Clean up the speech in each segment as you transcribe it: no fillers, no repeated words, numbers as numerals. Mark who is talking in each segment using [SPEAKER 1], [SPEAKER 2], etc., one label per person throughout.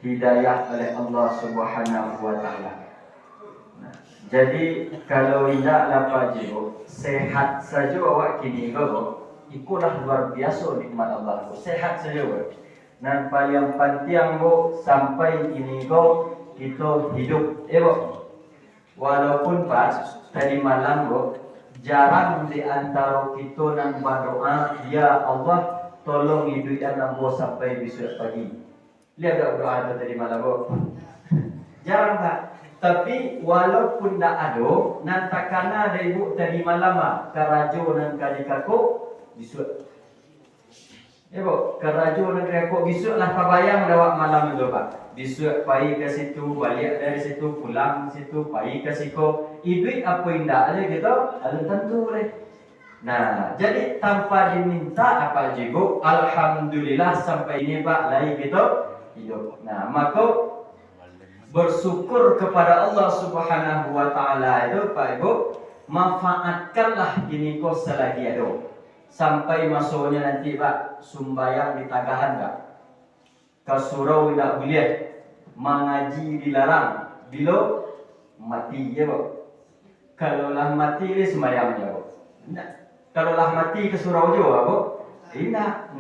[SPEAKER 1] hidayah oleh Allah Subhanahu wa taala. Jadi kalau tidak dapat jiwa sehat saja awak kini go, ikulah luar biasa nikmat Allah. Sehat saja awak. Dan paling penting go sampai kini go kita hidup. Walaupun pas tadi malam go jarang di antara kita nang berdoa, ya Allah tolong hidupkan ambo sampai besok pagi. Lihat tak doa tadi malam go? Jarang tak? Tapi walaupun tak ada, nantakana ada ibu tadi malam karajo nan kadikaku besok. Karajo nan kadikaku besok lah pabayang dawak malam itu pak. Besok pai ke situ, balik dari situ, pulang situ, pai ke situ. Ibu apa indah aja gitu, ada tentu boleh. Nah, jadi tanpa diminta apa jigo, alhamdulillah sampai ini pak lagi gitu hidup. Nah, maka bersyukur kepada Allah Subhanahu wa taala itu Pak Ibu, manfaatkanlah ini kau selagi ada. Sampai masuknya nanti Pak sumbayang ditagahan enggak? Kasurau tidak boleh, mengaji dilarang. Bila mati ya Pak. Kalaulah mati ini sembahyangnya Pak. Nah, kalaulah mati ke surau juga Pak.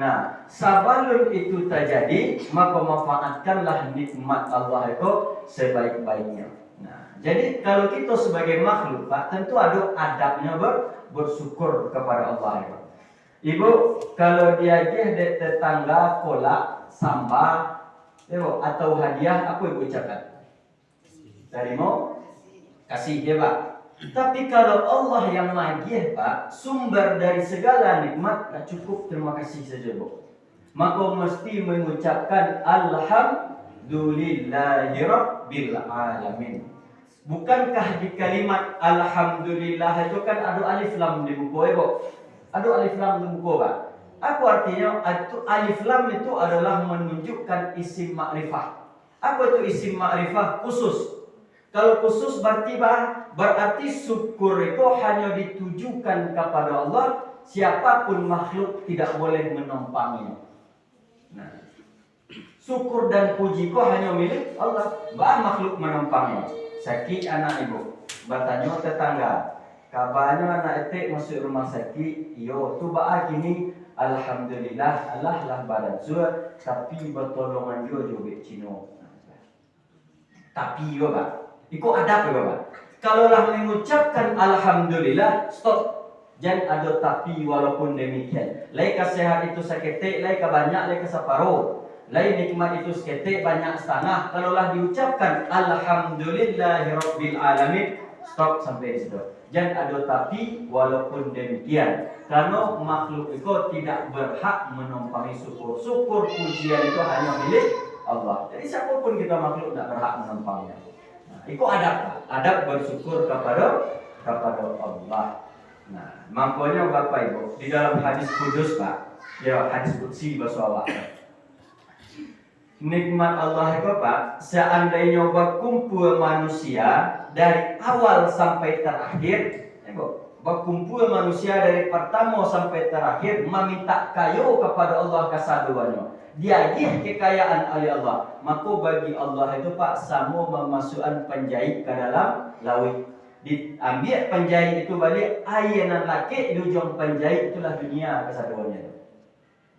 [SPEAKER 1] Nah, sebelum itu terjadi, maka manfaatkanlah nikmat Allah itu sebaik-baiknya. Nah, jadi kalau kita sebagai makhluk, Pak, tentu ada adabnya bersyukur kepada Allah. Pak. Ibu, kalau dia ada tetangga kolak, sambal, atau hadiah, apa ibu ucapkan? Terima kasih ya Pak. Tapi kalau Allah yang magih Pak, sumber dari segala nikmat, tak cukup terima kasih saja Bu. Maka mesti mengucapkan Alhamdulillahi Rabbil Alamin. Bukankah di kalimat Alhamdulillah itu kan ada alif lam di buku Bu? Ada alif lam di buku Pak. Apa artinya? Alif lam itu adalah menunjukkan isim ma'rifah. Apa itu isim ma'rifah? Khusus. Kalau khusus berarti syukur itu hanya ditujukan kepada Allah, siapapun makhluk tidak boleh menumpanginya. Nah, syukur dan puji itu hanya milik Allah, makhluk menumpanginya. Sakit anak ibu, bertanya tetangga, kabarnya anak itu masuk rumah sakit, yo tu gini, alhamdulillah Allah lah badan sur, tapi bertolongan juga Cino. Tapi yo Pak. Iko adab ya Bapak. Kalaulah mengucapkan alhamdulillah, stop. Jangan ada tapi walaupun demikian. Lai sehat itu sakete, lai banyak, lai separuh. Lai nikmat itu sakete, banyak setengah. Kalaulah diucapkan alhamdulillahirabbil alamin, stop sampai di situ. Jangan ada tapi walaupun demikian. Karena makhluk itu tidak berhak menumpangi syukur. Syukur pujian itu hanya milik Allah. Jadi siapapun kita makhluk tidak berhak menumpanginya. Itu adab bersyukur kepada Allah. Nah, makanya Bapak Ibu di dalam hadis kudus Pak, ya hadis qudsi bahasa Allah. Nikmat Allah itu Pak, seandainya berkumpul manusia dari awal sampai terakhir, berkumpul manusia dari pertama sampai terakhir meminta kayu kepada Allah kesaduannya. Dia kekayaan oleh Allah. Maka bagi Allah itu Pak sama memasukkan penjahit ke dalam laut. Diambil penjahit itu balik air nan laki di ujung penjahit itulah dunia kesaduannya.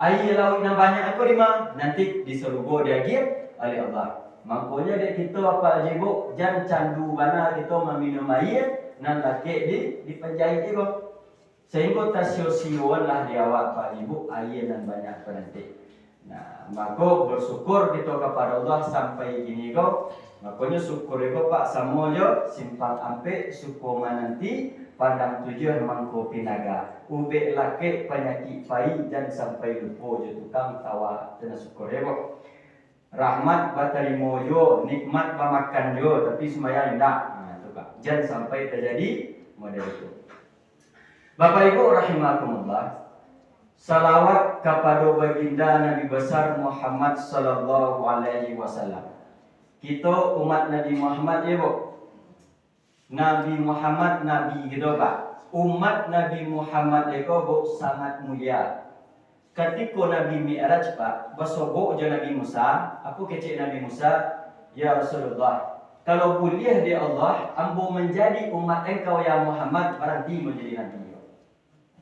[SPEAKER 1] Air laut yang banyak apa di mana? Nanti di surga dia oleh Allah. Makanya dia kita apa aja Bu, jangan candu bana kita meminum air nan laki di penjahit itu. Sehingga tasio-sioan lah di awak Pak Ibu air nan banyak nanti. Nah, maka bersyukur kita kepada Allah sampai gini kau. Makanya syukur itu Pak samoyo simpang ampe syukur nanti pandang tujuan mangko pinaga. Ube lake penyakit pai dan sampai lupa je tukang tawa dan syukur itu. Rahmat batari mojo, nikmat pamakan jo tapi sembahyang tidak. Nah, itu Pak. Jangan sampai terjadi model itu. Bapak Ibu rahimakumullah. Salawat kepada baginda Nabi besar Muhammad sallallahu alaihi wasallam. Kita umat Nabi Muhammad ya Bu. Nabi Muhammad nabi gitu Pak. Umat Nabi Muhammad itu Bu sangat mulia. ketika Nabi Mi'raj Pak, bersobok je Nabi Musa, apa kecik Nabi Musa? Ya Rasulullah, kalau boleh dia Allah, ambo menjadi umat engkau ya Muhammad, berhenti menjadi Nabi.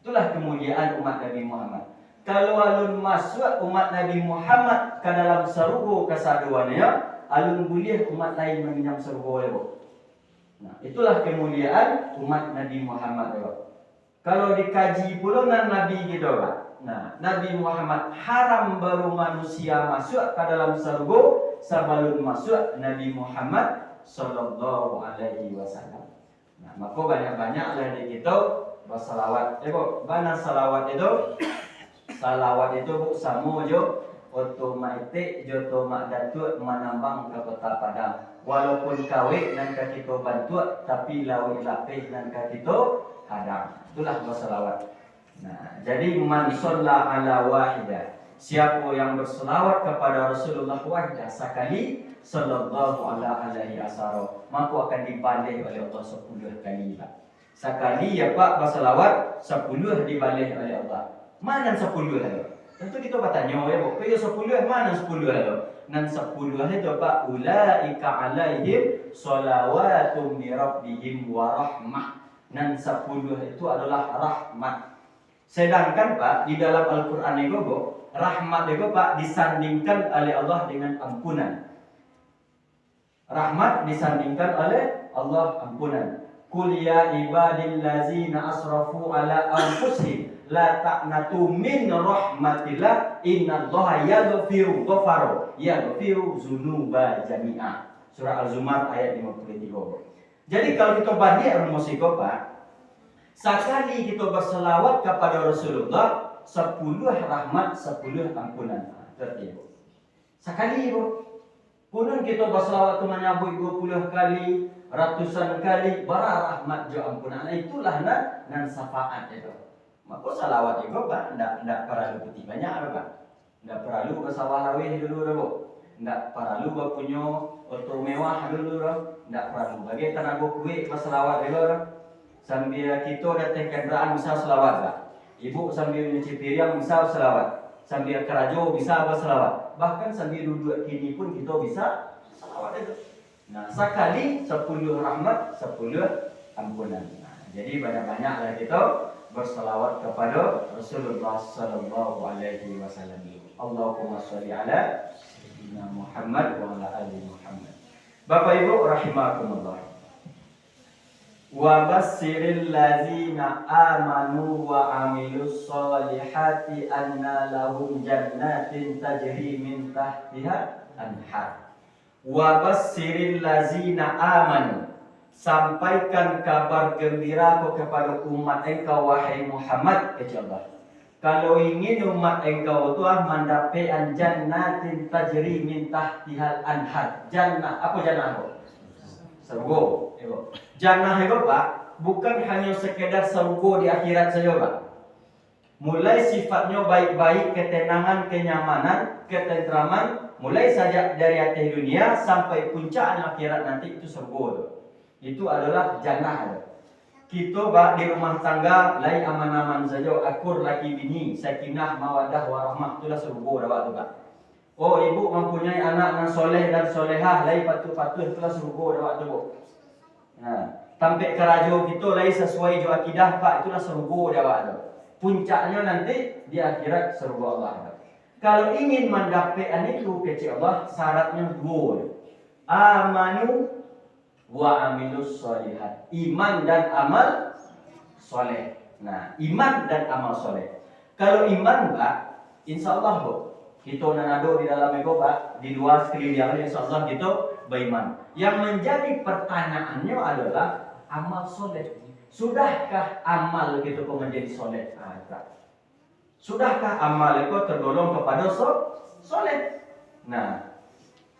[SPEAKER 1] Itulah kemuliaan umat Nabi Muhammad. Kalau alun masuk umat Nabi Muhammad ke dalam surga kesaduannya, alun boleh umat lain menginjam surga lebo. Nah, itulah kemuliaan umat Nabi Muhammad lebo. Kalau dikaji pula dengan Nabi gitu Pak. Nah, Nabi Muhammad haram baru manusia masuk ke dalam surga sebelum masuk Nabi Muhammad sallallahu alaihi wasallam. Nah, maka banyak-banyaklah di kita bersalawat. Bu, mana salawat itu? Salawat itu bu sama jo otomatik joto mak datuk menambang ke kota Padang. Walaupun kawin dan kita bantu, tapi lawi lapis dan kita hadang. Itulah bersalawat. Nah, jadi man shalla ala wahidah, siapa yang berselawat kepada Rasulullah wahidah sekali sallallahu alaihi wasallam, maka akan dibalik oleh Allah 10 kali Pak. Sekali ya Pak berselawat 10 dibalik oleh Allah. Mana 10 itu? Tentu kita bertanya ya Bu, kaya 10 mana 10 itu? Nan 10 itu Pak, ulaika alaihim shalawatum min rabbihim wa rahmah. Nan 10 itu adalah rahmat. Sedangkan Pak di dalam Al-Qur'an itu Bu, rahmat itu Pak disandingkan oleh Allah dengan ampunan. Rahmat disandingkan oleh Allah ampunan. Qul ya ibadillazina asrafu ala anfusihim la taqnatu min rahmatillah innallaha yaghfiru dzunuba jami'a. Surah Al-Zumar ayat 53. Jadi kalau kita banding rumus itu Pak, sekali kita berselawat kepada Rasulullah 10 rahmat 10 ampunan. Tertibu. Sekali Bu. Punun kita berselawat tu menyambut 20 kali, ratusan kali, bara rahmat jo ampunan. Itulah nan syafaat itu. Maka salawat itu Pak, ndak perlu putih banyak Pak. Ndak perlu bersawah rawih dulu Bu. Ndak perlu punya auto mewah dulu ndak perlu. Bagi tenaga kuih berselawat dulu. Sambil kita datang kendaraan bisa selawat Pak. Ibu sambil nyuci piring bisa selawat. Sambil kerajo bisa berselawat. Bahkan sambil duduk kini pun kita bisa selawat itu. Nah, sekali 10 rahmat, 10 ampunan. Nah, jadi banyak-banyaklah kita berselawat kepada Rasulullah sallallahu alaihi wasallam. Allahumma shalli ala sayyidina Muhammad wa ala ali Muhammad. Bapak Ibu rahimakumullah. Wa basyiril ladzina amanu wa amilus solihati anna lahum jannatin tajri min tahtiha anhar. Wa basyiril ladzina amanu, sampaikan kabar gembira kepada umat engkau wahai Muhammad, kata Allah. Kalau ingin umat engkau itu mendapat jannatin tajri min tahtiha anhar. Jannah, apa jannah itu? Surga. Jannah itu Pak, bukan hanya sekedar surga di akhirat saja Pak. Mulai sifatnya baik-baik, ketenangan, kenyamanan, ketentraman, mulai saja dari atas dunia sampai puncaknya akhirat nanti itu surga. Itu adalah jannah. Kita Pak di rumah tangga lain aman-aman saja, akur laki bini, sakinah, mawadah, warahmah, itulah surga dah Pak. Oh ibu mempunyai anak yang soleh dan solehah, lain patuh-patuh, itulah surga dah Pak tu. Nah, sampai kerajo kita lain sesuai jo akidah Pak, itulah surga dah Pak tu. Puncaknya nanti di akhirat surga Allah. Kalau ingin mendapatkan itu kecil Allah, syaratnya 2. Amanu wa amilus solihat. Iman dan amal soleh. Nah, iman dan amal soleh. Kalau iman Pak, insya Allah Bu, kita nanado di dalam ego Pak, di luar sekeliling insya Allah kita beriman. Yang menjadi pertanyaannya adalah amal soleh. Sudahkah amal kita kok menjadi soleh? Sudahkah amal itu tergolong kepada soleh? Nah,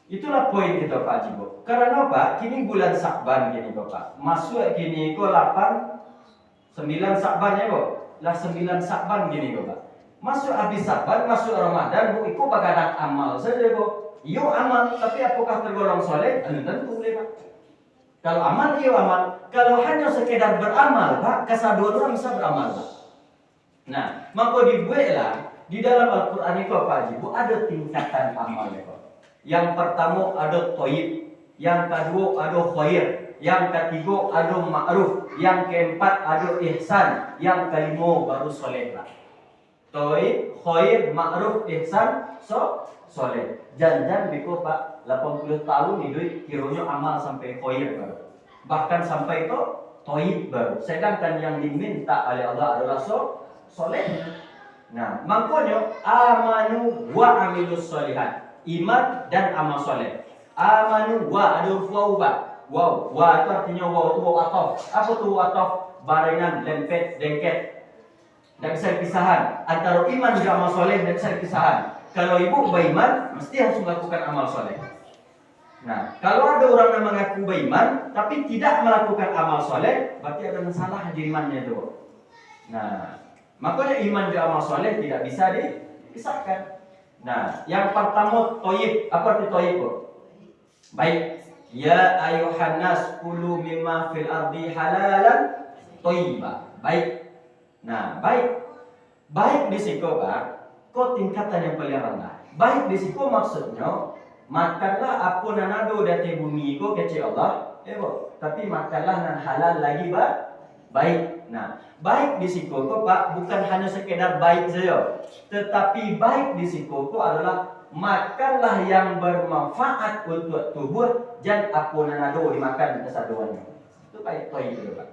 [SPEAKER 1] itulah poin kita Pak Jibo. Karena Pak, kini bulan Syakban kini Pak. Masuk kini ko 8 9 Syakban ya Bu. Lah 9 Syakban gini Pak. Masuk habis Syakban, masuk Ramadan, Bu, ikut bagaimana amal saja Bu. Iyo amal, tapi apakah tergolong soleh? Tentu boleh Pak. Kalau amal, iyo amal. Kalau hanya sekedar beramal Pak, kesaduan orang bisa beramal Pak. Nah, maka dibuatlah Di dalam Al-Quran itu apa aja? Bu, ada tingkatan amal itu. Yang pertama ada toib, yang kedua ada khair, yang ketiga ada ma'ruf, yang keempat ada ihsan, yang kelima baru soleh lah. Toib, khair, ma'ruf, ihsan, soleh. Jangan biko Pak 80 tahun hidup kiranya amal sampai khair baru. Bahkan sampai itu toib baru. Sedangkan yang diminta oleh Allah adalah soleh. Nah, makanya amanu wa amilus solihat. Iman dan amal soleh. Amanu wa ada huruf waw Pak. Wow, wa itu artinya wow itu wow atof. Apa tuh atof? Barengan, lempet, dengket. Tidak bisa dipisahkan. Antara iman dan amal soleh tidak bisa dipisahkan. Kalau ibu beriman, mesti harus melakukan amal soleh. Nah, kalau ada orang yang mengaku beriman, tapi tidak melakukan amal soleh, berarti ada masalah di imannya itu. Nah, makanya iman dan amal soleh tidak bisa dipisahkan. Nah, yang pertama toyib. Apa itu toyib? Baik. Ya ayuhan nas kulu mimma fil ardi halalan toyiba. Baik. Nah, baik. Baik di situ Pak, kok tingkatan yang paling rendah. Baik di situ maksudnya makanlah apa nanado dari bumi ko kece Allah, tapi makanlah nan halal lagi baik. Nah, baik di situ ko Pak bukan hanya sekedar baik saja, tetapi baik di situ ko adalah makanlah yang bermanfaat untuk tubuh dan apa nanado dimakan kesaduannya. Itu baik itu Pak.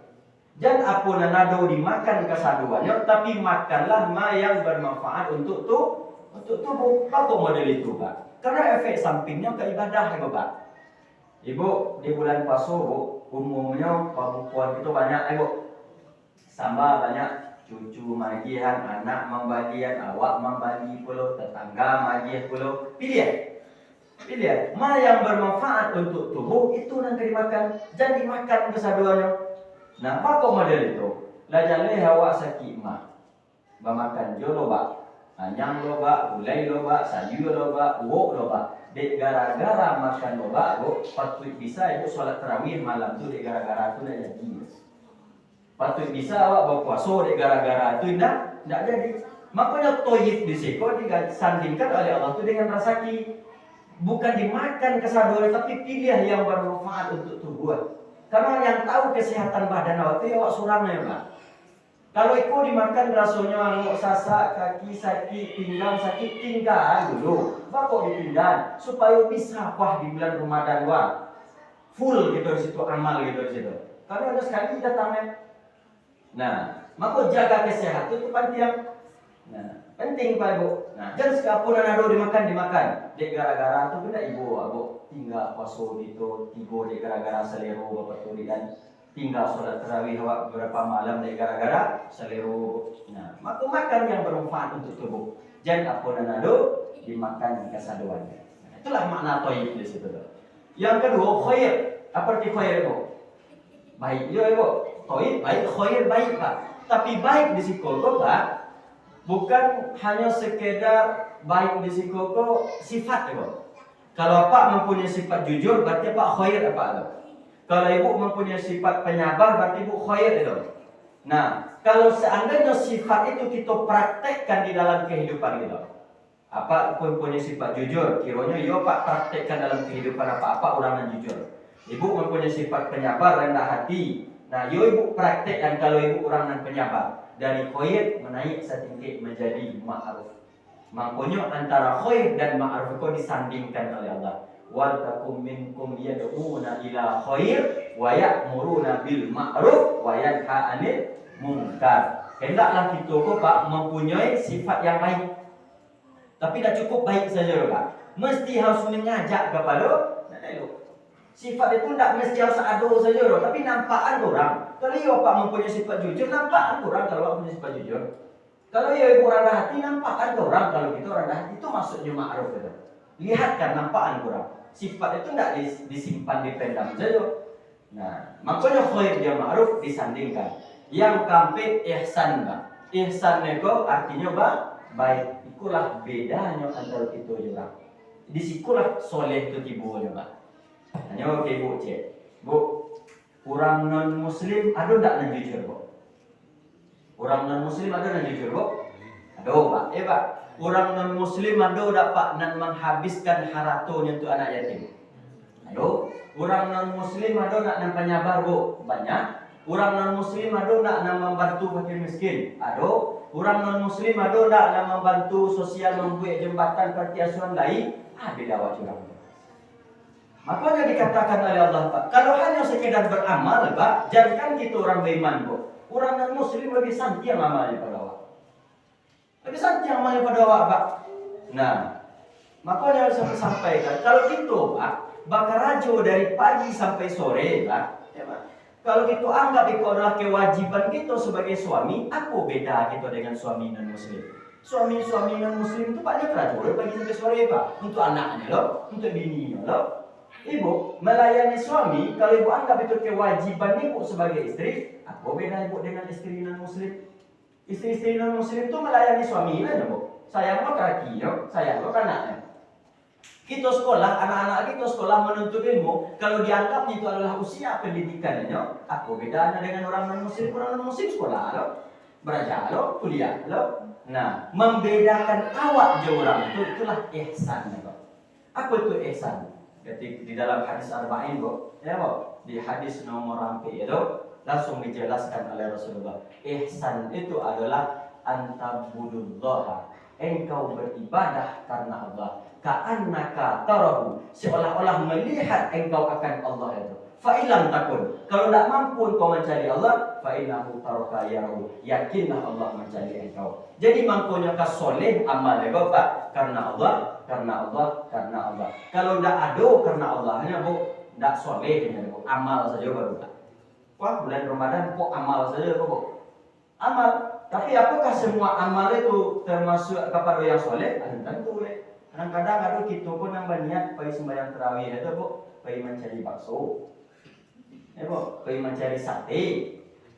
[SPEAKER 1] Dan apa nanado dimakan kesaduannya, tapi makanlah ma yang bermanfaat untuk tubuh. Apa model itu Pak? Karena efek sampingnya ke ibadah ya Pak. Ibu di bulan puasa Bu, umumnya pembukuan itu banyak Ibu. Sama banyak cucu magian, anak membagian, awak membagi puluh, tetangga magian puluh. Pilih. Ma yang bermanfaat untuk tubuh itu nanti dimakan. Jangan dimakan kesaduannya. Nah, apa model itu? Lajan hawa sakit mah. Bamakan jo loba. Anyang loba, gulai loba, sayur loba, uok loba. Dek gara-gara makan loba, patut bisa ibu sholat tarawih malam tu dek gara-gara tu dah jadi. Patut bisa awak berpuasa dek gara-gara tu tidak jadi. Makanya toyib di siko disandingkan oleh Allah tu dengan rasaki. Bukan dimakan kesaduan, tapi pilih yang bermanfaat untuk tubuh. Karena yang tahu kesehatan badan awak itu awak surangnya Pak. Kalau ikut dimakan rasanya angok sasak, kaki sakit, pinggang sakit, tinggal dulu. Bapak ditinggal supaya bisa wah di bulan Ramadan wah full gitu di situ amal gitu di situ. Karena ada sekali datangnya. Nah, maka jaga kesehatan itu penting. Nah, penting Pak Ibu. Nah, jangan sekapun ada dimakan. Dek gara-gara itu benda ibu, Abu tinggal puasa gitu, tigo dek gara-gara selero bapak turian. Tinggal sholat tarawih beberapa malam dek gara-gara selero. Nah, maka makan yang bermanfaat untuk tubuh. Jangan apa ada dimakan kesaduannya. Nah, itulah makna toyib di situ. Yang kedua khair. Apa arti khair itu? Baik, ya Ibu. Toyib baik, khair baik Pak. Tapi baik di situ Pak. Bukan hanya sekedar baik di sikoko sifat Ibu. Kalau Pak mempunyai sifat jujur berarti Pak khair apa itu? Kalau Ibu mempunyai sifat penyabar berarti Ibu khair itu. Nah, kalau seandainya sifat itu kita praktekkan di dalam kehidupan kita. Apa pun punya sifat jujur, kiranya yo Pak praktekkan dalam kehidupan apa-apa orang yang jujur. Ibu mempunyai sifat penyabar, rendah hati. Nah, yo Ibu praktekkan kalau Ibu orang yang penyabar. Dari khair menaik setingkat menjadi ma'ruf. Makanya antara khair dan ma'ruf itu disandingkan oleh Allah. Wa takum minkum yad'una ila khair wa ya'muruna bil ma'ruf wa yanha 'anil munkar. Hendaklah kita Pak mempunyai sifat yang baik. Tapi tidak cukup baik saja Pak. Mesti harus mengajak kepada sifat itu tidak mesti harus ada saja tapi nampakan orang. Kalau ya Pak mempunyai sifat jujur, nampakan orang kalau Pak punya sifat jujur. Kalau ya Ibu rendah hati, nampakan orang kalau gitu rendah hati itu maksudnya ma'ruf itu. Lihatkan nampakan orang. Sifat itu tidak disimpan dipendam saja. Nah, makanya khair dan ma'ruf disandingkan. Yang kampe ihsan Pak. Ihsan itu artinya Pak baik. Itulah bedanya antara kita juga. Disikulah soleh itu tibunya Pak. Hanya oke Bu cek. Bu, orang non muslim ada tak yang jujur Bu? Orang non muslim ada yang jujur Bu? Ada Pak. Pak. Orang non muslim ada dapat nan menghabiskan haratonya untuk anak yatim. Ayo, orang non muslim ada nak nan penyabar bu banyak. Orang non muslim ada nak nan membantu fakir miskin. Ada. Orang non muslim ada nak nan membantu sosial membuat jembatan panti asuhan lain. Beda awak curang. Makanya dikatakan oleh Allah Pak, kalau hanya sekedar beramal Pak, jangan kita orang beriman Bu. Orang non muslim lebih santai amalnya pada awak. Lebih santai amalnya pada awak Pak. Nah, makanya saya sampaikan, kalau kita Pak, bakal rajo dari pagi sampai sore Pak, ya Pak. Kalau kita anggap itu adalah kewajiban kita sebagai suami, apa beda kita dengan suami non muslim? Suami-suami non muslim itu banyak rajo dari pagi sampai sore Pak, untuk anaknya loh, untuk bininya loh. Ibu melayani suami, kalau ibu anggap itu kewajiban ibu sebagai istri, apa beda ibu dengan istri non muslim? Istri-istri non muslim itu melayani suaminya, Bu. Sayang lo kaki, sayang lo anaknya. Kita sekolah, anak-anak kita sekolah menuntut ilmu, kalau dianggap itu adalah usia pendidikannya, apa bedanya dengan orang non muslim? Orang non muslim sekolah lo, belajar lo, kuliah lo. Nah, membedakan awak je orang itulah ihsan, Bu. Apa itu ihsan? Jadi di dalam hadis arba'in Bu, ya Bu, di hadis nomor rampi itu langsung dijelaskan oleh Rasulullah. Ihsan itu adalah antabudullah, engkau beribadah karena Allah, ka'annaka tarahu, seolah-olah melihat engkau akan Allah itu. Fa'ilam takun, kalau tidak mampu engkau mencari Allah, fa'innahu taraka yarahu, yakinlah Allah mencari engkau. Jadi mampunya kau soleh amal ego Pak, karena Allah, karena Allah, karena Allah. Kalau tidak ada karena Allahnya Bu, tidak soleh Bu, amal saja baru Pak. Wah, bulan Ramadan kok amal saja Bu? Amal, tapi apakah semua amal itu termasuk kepada yang soleh? Tentu boleh. Kadang-kadang ada kita pun yang berniat pergi sembahyang tarawih itu Bu, pergi mencari bakso. Ya Bu, pergi mencari sate,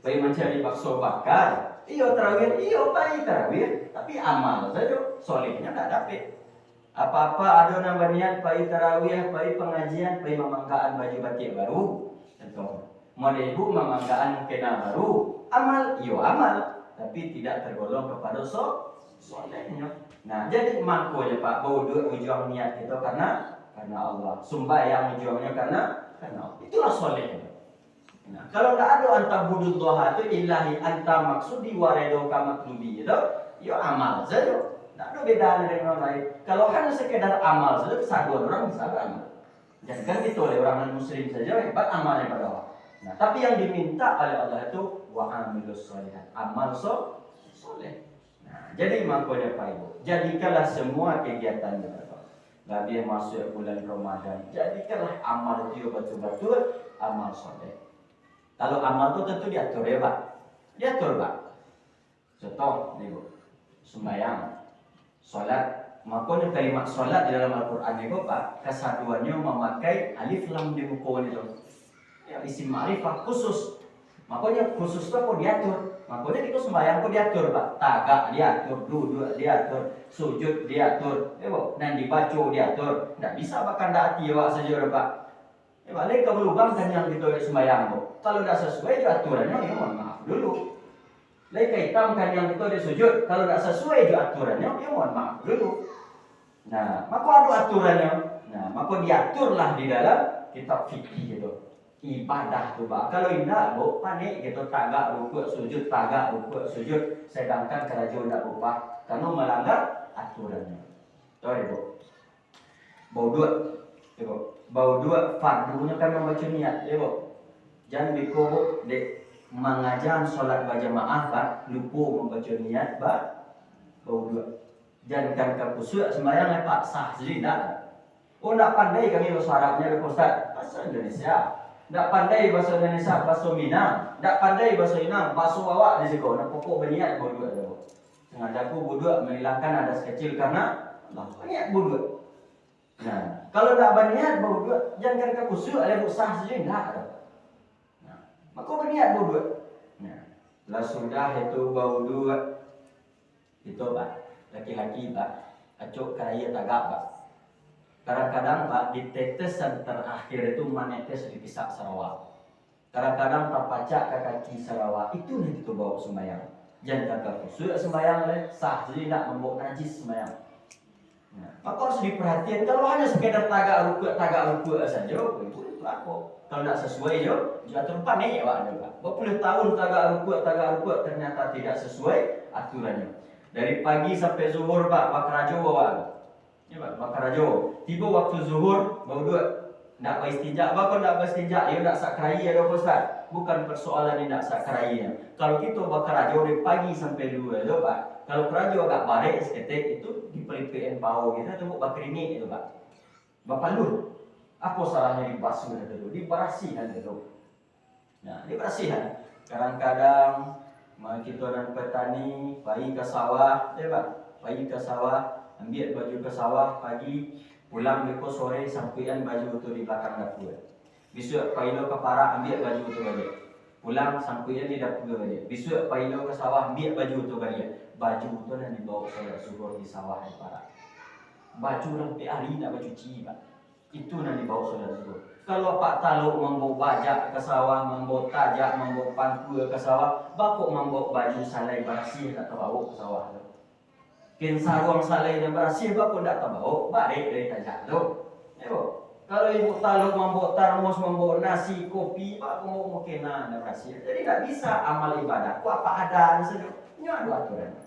[SPEAKER 1] pergi mencari bakso bakar. Iyo tarawih, iyo pergi tarawih, tapi amal saja, solehnya tidak dapat. Apa-apa ada yang niat pergi tarawih, pergi pengajian, pergi memangkaan baju batik baru. Tentu. Mau ibu memangkaan kena baru, amal, iyo amal, tapi tidak tergolong kepada solehnya. Nah, jadi makanya Pak, bodoh ujung niat itu karena Allah. Sembahyang ujungnya karena Allah. Itulah soleh. Nah, kalau tidak ada antabudullah itu ilahi anta maksudi waredoka maklubi itu, ya amal saja. Tidak ada bedanya dengan orang lain. Kalau hanya sekedar amal saja, kesadaran orang bisa beramal. Jadi kan itu oleh orang non-muslim saja hebat amalnya pada Allah. Nah, tapi yang diminta oleh Allah itu wa amilus sholihat, amal soleh. Nah, jadi makanya Pak Ibu, jadikanlah semua kegiatan kita. Gak masuk bulan Ramadan, jadikanlah amal itu betul-betul amal soleh. Kalau amal itu tentu diatur ya Pak. Diatur Pak. Contoh nih Bu, sembahyang, sholat. Makanya kalimat sholat di dalam Al-Quran itu Pak, kesaduannya memakai alif lam di buku itu. Ya, isim ma'rifah khusus. Makanya khusus itu kok diatur. Makanya kita sembahyang kok diatur Pak. Tagak diatur, duduk diatur, sujud diatur. Ya Bu, dan dibaca diatur. Tidak bisa bahkan tidak hati Pak saja Pak. Ya balik ke lubang kan yang kita sembahyang Bu. Kalau tidak sesuai juga aturannya, ya mohon maaf dulu. Lagi hitam kan yang kita disujud, kalau tidak sesuai juga aturannya, ya mohon maaf dulu. Nah, maka ada aturannya. Nah, maka diaturlah di dalam kitab fikih itu. Ibadah tuh Pak. Kalau tidak, Bu, panik gitu, tagak rukuk sujud, tagak rukuk sujud, sedangkan kerajaan tidak lupa karena melanggar aturannya. Tahu ya Bu. Bau dua, ya Bu. Bau dua fardunya kan membaca niat, ya Bu. Jangan biko dek mengajar sholat berjamaah Pak, lupa membaca niat Pak. Bau dua. Jangan kan khusyuk sembahyang Pak sah sendiri tak. Oh tak pandai kami bahasa Arabnya Pak Ustaz, bahasa Indonesia. Tak pandai bahasa Indonesia, bahasa Minang. Tak pandai bahasa Minang, bahasa awak di situ. Nak pokok berniat bau dua tu. Sengaja aku bau dua menghilangkan adas kecil karena Allah niat bau dua. Nah, kalau tak berniat bau dua, jangan kan khusyuk ada sah sendiri tak. Maka berniat bau dua. Nah, lah sudah itu bau dua. Itu Pak, laki-laki Pak, acuk kaya tagak Pak. Kadang-kadang Pak, di tetesan terakhir itu menetes di pisak Sarawak. Kadang-kadang terpacak ke kaki Sarawak. Itu yang kita bawa sembahyang. Jangan kagak khusyuk sembahyang le sah, jadi tidak membawa najis sembahyang. Nah, maka harus diperhatikan. Kalau hanya sekedar tagak rukuk saja, itu apa? Kalau tidak sesuai jatuh panik ya Pak. Berpuluh tahun tagak rukuk ternyata tidak sesuai aturannya. Dari pagi sampai zuhur Pak, bakarajo Pak. Ya Pak, bakarajo. Tiba waktu zuhur baru dua. Nak beristinja, apa nak beristinja? Ya nak sakrai ya Ustaz. Bukan persoalan ini nak sakrai. Kalau kita bakarajo dari pagi sampai dua itu Pak. Kalau kerajo agak barik seketik itu dipelipin bau kita tunggu bakrini itu Pak. Bapak lu, apa salahnya dibasuh dulu, diberasihan dulu. Nah, diberasihan. Kadang-kadang kita dan petani pergi ke sawah, ya Pak. Pergi ke sawah, ambil baju ke sawah pagi, pulang beko sore sampaian baju itu di belakang dapur. Besok pergi ke parak ambil baju itu balik. Pulang sampaian di dapur balik. Besok pergi ke sawah ambil baju itu balik. Baju itu yang dibawa solat zuhur di sawah di parak. Baju sampai hari nak cuci Pak. Itu yang dibawa solat zuhur. Kalau Pak Taluk membawa bajak ke sawah, membawa tajak, membawa pangku ke sawah, bakok membawa baju salai bersih tak terbawa ke sawah tu. Kin sarung salai dan bersih bakok tak terbawa, balik dari tajak tu. Kalau Ibu Taluk membawa termos, membawa nasi, kopi, bakok mau mungkinan dan bersih. Jadi tak bisa amal ibadah. Apa ada saja. Ini ada aturan.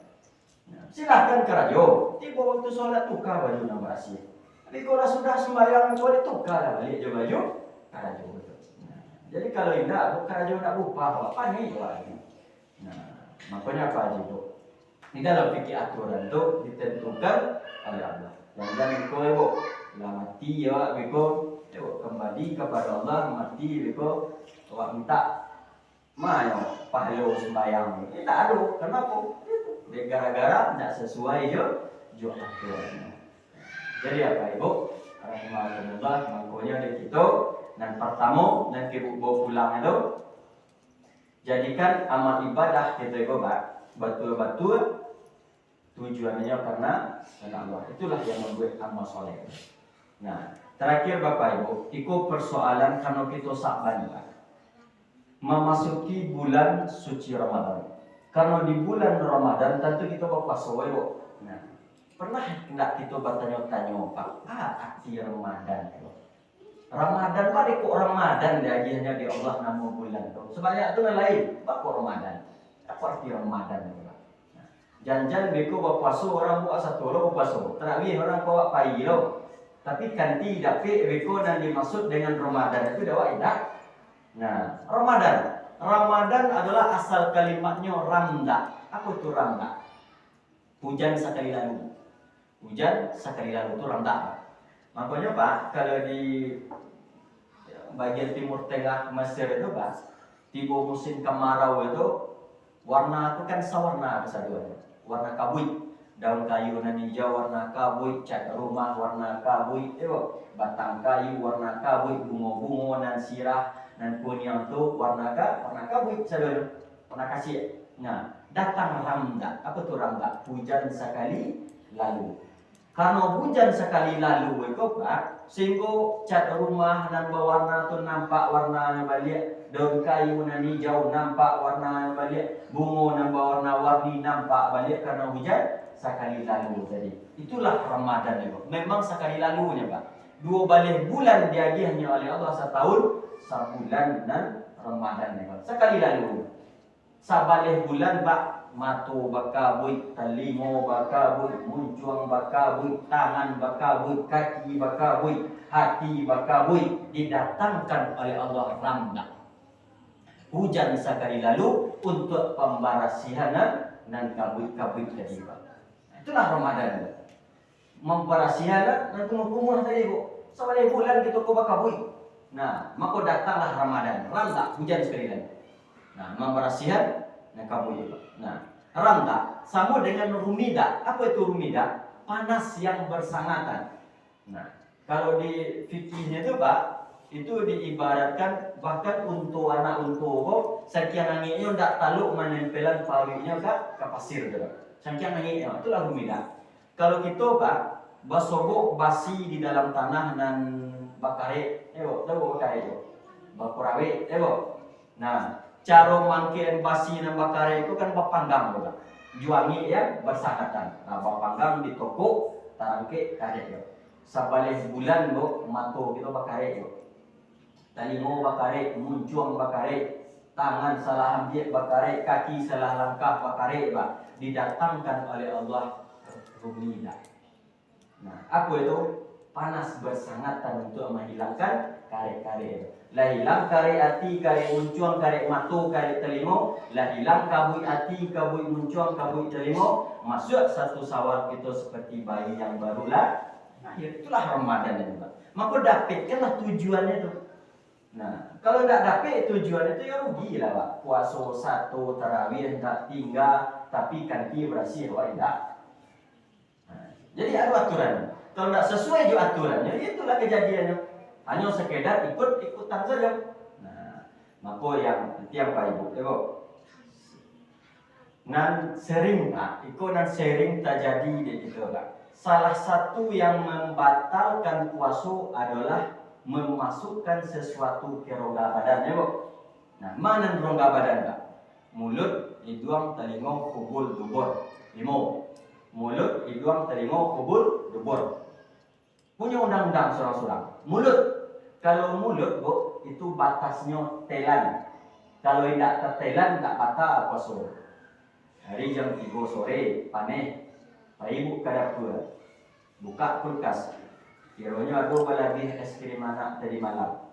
[SPEAKER 1] Silahkan kerajo, tiba waktu sholat tukar baju yang bersih. Tapi kalau sudah sembahyang boleh tukar balik je baju kerajo betul. Jadi kalau tidak, kerajo tidak lupa apa nih lagi. Makanya apa aja itu? Ini dalam fikih aturan itu ditentukan oleh Allah. Jangan kau ibu, lah mati ya beko, kembali kepada Allah mati beko, awak minta mana pahala sembahyang. Tidak ada, kenapa? Gara-gara tidak sesuai jo aturan. Jadi apa Ibu? Rahimahullah makanya di kita dan pertama dan ibu bawa pulang itu jadikan amal ibadah kita Ibu betul-betul tujuannya karena Allah. Itulah yang membuat amal soleh. Nah, terakhir Bapak Ibu, ikut persoalan karena kita Sa'ban memasuki bulan suci Ramadan. Karena di bulan Ramadan tentu kita berpuasa Ibu. Nah, pernah tidak kita bertanya-tanya Pak, arti Ramadan itu? Ramadan pada kok Ramadan dia hanya di Allah nama bulan itu. Sebanyak itu lain, apa Ramadan? Apa arti Ramadan itu? Nah, jangan beko berpuasa orang buat satu orang berpuasa. Terawih orang bawa pagi loh. Tapi kan tidak beko dan dimaksud dengan Ramadan itu dah tidak. Nah, Ramadan adalah asal kalimatnya ramda. Apa itu ramda? Hujan sekali lalu. Hujan sekali lalu itu ramda. Makanya Pak, kalau di bagian timur tengah Mesir itu Pak, tiba musim kemarau itu warna itu kan sewarna kesaduannya. Warna kabut. Daun kayu nan hijau warna kabut, cat rumah warna kabut, batang kayu warna kabut, bunga-bunga nan sirah dan kuning itu warna kabut saudara, warna kasih. Nah, datang ramda. Apa tu ramda? Hujan sekali lalu. Karena hujan sekali lalu itu Pak, sehingga cat rumah dan berwarna tu nampak warna balik, daun kayu nan hijau nampak warna balik, bunga dan berwarna-warni nampak balik karena hujan sekali lalu tadi. Itulah Ramadan itu. Memang sekali lalunya Pak. 2 balik bulan diagihannya oleh Allah setahun, sebulan dan Ramadan itu. Sekali lalu. Sabalik bulan Pak, mata bakabut, telinga bakabut, muncuang bakabut, tangan bakabut, kaki bakabut, hati bakabut, didatangkan oleh Allah Ramadan. Hujan sekali lalu untuk pembersihan dan kabut-kabut tadi Pak. Itulah Ramadan. Membersihan dan kumur-kumur tadi Bu. Sebalik bulan kita kau bakabut. Nah, maka datanglah Ramadan. Ramadan hujan sekali lagi. Nah, membersihan dan kabut. Nah, Ramadan sama dengan rumida. Apa itu rumida? Panas yang bersangatan. Nah, kalau di fikihnya itu Pak, itu diibaratkan bahkan untuk anak untuk sekian anginnya tidak taluk menempelan pawinya ke pasir tu. Sekian anginnya itulah rumida. Kalau kita Pak basobok basi di dalam tanah dan bakare, tahu bakare itu, bakurawe, Nah, Cara mangkian basi dan bakare itu kan bapanggang juga. Juangi ya bersangatan. Nah, bapanggang di toko tarangke kare yo. Sabalik bulan bo mato kita bakare yo. Talingo bakare, muncuang bakare, tangan salah ambil bakare, kaki salah langkah bakare ba. Didatangkan oleh Allah rumina. Nah, aku itu panas bersangatan untuk menghilangkan kare-kare. Lah hilang kare ati, kare muncuang, kare matu, kare telingo. Lah hilang kabui ati, kabui muncuang, kabui telingo. Masuk satu sawal kita seperti bayi yang barulah. Nah, itulah Ramadan itu. Maka dapatkanlah tujuannya itu. Nah, kalau tidak dapat tujuan itu ya rugi lah Pak. Puasa satu, tarawih tak tinggal, tapi kanti bersih, wah tidak. Nah, jadi ada aturan. Kalau tidak sesuai juga aturannya, itulah kejadiannya. Hanya sekedar ikut-ikutan saja. Nah, maka yang Pak Ibu, nan sering Pak, ikut nan sering terjadi di kita Pak. Salah satu yang membatalkan puasa adalah memasukkan sesuatu ke rongga badan ya Bu. Nah, mana rongga badan Pak? Mulut, hidung, telinga, kubul, dubur. 5. Mulut, hidung, telinga, kubul, dubur. Punya undang-undang surang-surang. Mulut, kalau mulut Bu, itu batasnya telan. Kalau tidak tertelan, tak batal puasa. Hari jam 3 sore, panen. Pak Ibu ke dapur, buka kulkas. Kiranya ada lebih es krim anak tadi malam.